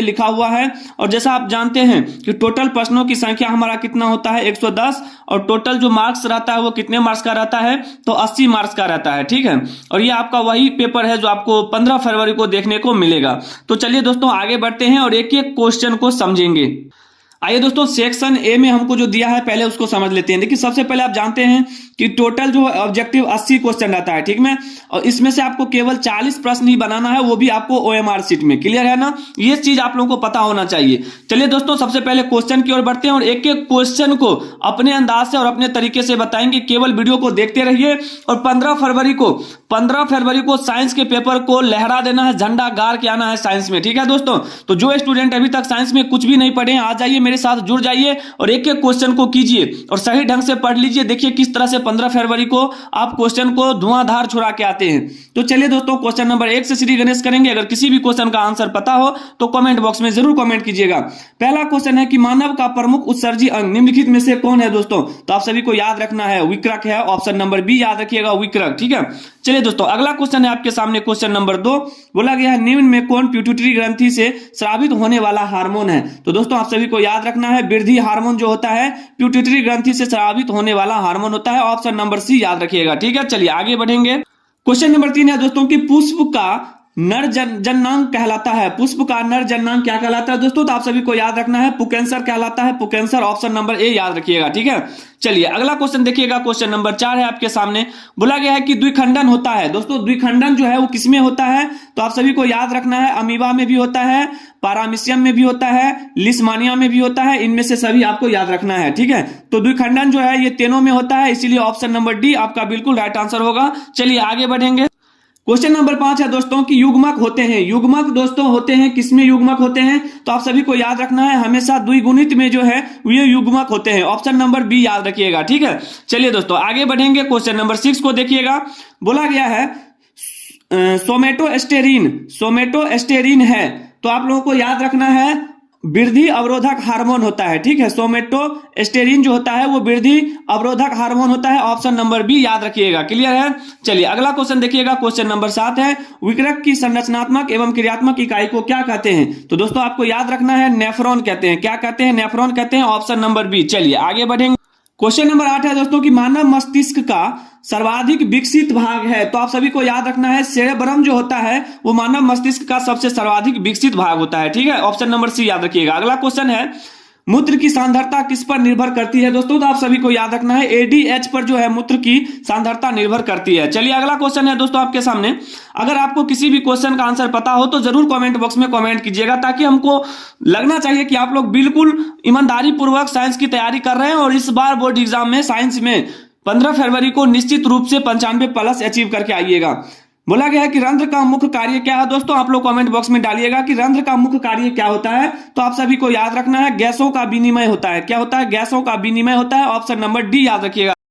लिखा हुआ है। और जैसा आप जानते हैं कि टोटल प्रश्नों की संख्या हमारा कितना होता है 110, और टोटल जो मार्क्स रहता है वो कितने मार्क्स का रहता है, तो 80 मार्क्स का रहता है। ठीक है, और ये आपका वही पेपर है जो आपको 15 फरवरी को देखने को मिलेगा। तो चलिए दोस्तों आगे बढ़ते हैं और एक एक क्वेश्चन को समझेंगे। आइए दोस्तों, सेक्शन ए में हमको जो दिया है पहले उसको समझ लेते हैं। देखिए सबसे पहले आप जानते हैं कि टोटल जो ऑब्जेक्टिव 80 क्वेश्चन रहता है, ठीक है, और इसमें से आपको केवल 40 प्रश्न ही बनाना है, वो भी आपको ओएमआर सीट में। क्लियर है ना, ये चीज आप लोगों को पता होना चाहिए। चलिए दोस्तों सबसे पहले क्वेश्चन की ओर बढ़ते हैं और एक एक क्वेश्चन को अपने अंदाज से और अपने तरीके से बताएंगे। केवल वीडियो को देखते रहिए और 15 फरवरी को साइंस के पेपर को लहरा देना है, झंडा गाड़ के आना है साइंस में। ठीक है दोस्तों, तो जो स्टूडेंट अभी तक साइंस में कुछ भी नहीं पढ़े हैं, आ जाइए मेरे साथ जुड़ जाइए और एक एक क्वेश्चन को कीजिए और सही ढंग से पढ़ लीजिए। देखिए किस तरह से 15 फरवरी को आप क्वेश्चन को धुआंधार छुड़ा के आते हैं। तो चलिए दोस्तों क्वेश्चन नंबर 1 से श्री गणेश करेंगे। अगर किसी भी क्वेश्चन का आंसर पता हो तो कमेंट बॉक्स में जरूर कमेंट कीजिएगा। पहला क्वेश्चन है कि मानव का प्रमुख उत्सर्जी अंग निम्नलिखित में से कौन है दोस्तों? तो आप सभी को याद रखना है विक्रक है, ऑप्शन नंबर बी याद रखिएगा विक्रक। ठीक है, चलिए दोस्तों अगला क्वेश्चन है आपके सामने, क्वेश्चन नंबर 2। बोला गया है निम्न में कौन पिट्यूटरी ग्रंथि से स्रावित होने वाला हार्मोन है? तो दोस्तों आप सभी को याद रखना है वृद्धि हार्मोन जो होता है पिट्यूटरी ग्रंथि से स्रावित होने वाला हार्मोन होता है, ऑप्शन नंबर सी याद रखिएगा। ठीक है, चलिए आगे बढ़ेंगे। क्वेश्चन नंबर 3 है दोस्तों कि पुष्प का नर जननांग कहलाता है। पुष्प का नर जननांग क्या कहलाता है दोस्तों? तो आप सभी को याद रखना है पुकेंसर कहलाता है, पुकेंसर, ऑप्शन नंबर ए याद रखिएगा। ठीक है, चलिए अगला क्वेश्चन देखिएगा, क्वेश्चन नंबर 4 है आपके सामने। बोला गया है कि द्विखंडन होता है। दोस्तों द्विखंडन जो है वो किसमें होता है? तो आप सभी को याद रखना है अमीबा में भी होता है, पारामीशियम में भी होता है, लिस्मानिया में भी होता है, इनमें से सभी आपको याद रखना है। ठीक है, तो द्विखंडन जो है ये तीनों में होता है, इसीलिए ऑप्शन नंबर डी आपका बिल्कुल राइट आंसर होगा। चलिए आगे बढ़ेंगे। क्वेश्चन नंबर 5 है दोस्तों कि युग्मक होते हैं। युग्मक दोस्तों होते हैं किसमें युग्मक होते हैं? तो आप सभी को याद रखना है हमेशा द्विगुणित में जो है ये युग्मक होते हैं, ऑप्शन नंबर बी याद रखिएगा। ठीक है, चलिए दोस्तों आगे बढ़ेंगे। क्वेश्चन नंबर 6 को देखिएगा। बोला गया है सोमेटोस्टेरिन है, तो आप लोगों को याद रखना है वृद्धि अवरोधक हार्मोन होता है। ठीक है, सोमेटोस्टेरिन जो होता है वो वृद्धि अवरोधक हार्मोन होता है, ऑप्शन नंबर बी याद रखिएगा। क्लियर है, चलिए अगला क्वेश्चन देखिएगा, क्वेश्चन नंबर 7 है विक्रक की संरचनात्मक एवं क्रियात्मक इकाई को क्या कहते हैं? तो दोस्तों आपको याद रखना है नेफ्रॉन कहते हैं। क्या कहते हैं? नेफ्रॉन कहते हैं, ऑप्शन नंबर बी। चलिए आगे बढ़ेंगे। क्वेश्चन नंबर 8 है दोस्तों कि मानव मस्तिष्क का सर्वाधिक विकसित भाग है। तो आप सभी को याद रखना है सेरेब्रम जो होता है वो मानव मस्तिष्क का सबसे सर्वाधिक विकसित भाग होता है। ठीक है, ऑप्शन नंबर सी याद रखिएगा। अगला क्वेश्चन है मूत्र की सांद्रता किस पर निर्भर करती है दोस्तों? तो आप सभी को याद रखना है एडीएच पर जो है मूत्र की सांद्रता निर्भर करती है। चलिए अगला क्वेश्चन है दोस्तों आपके सामने। अगर आपको किसी भी क्वेश्चन का आंसर पता हो तो जरूर कमेंट बॉक्स में कमेंट कीजिएगा, ताकि हमको लगना चाहिए कि आप लोग बिल्कुल ईमानदारी पूर्वक साइंस की तैयारी कर रहे हैं और इस बार बोर्ड एग्जाम में साइंस में 15 फरवरी को निश्चित रूप से 95 प्लस अचीव करके आइएगा। बोला गया है कि रंध्र का मुख्य कार्य क्या है दोस्तों? आप लोग कमेंट बॉक्स में डालिएगा कि रंध्र का मुख्य कार्य क्या होता है। तो आप सभी को याद रखना है गैसों का विनिमय होता है। क्या होता है? गैसों का विनिमय होता है, ऑप्शन नंबर डी याद रखिएगा।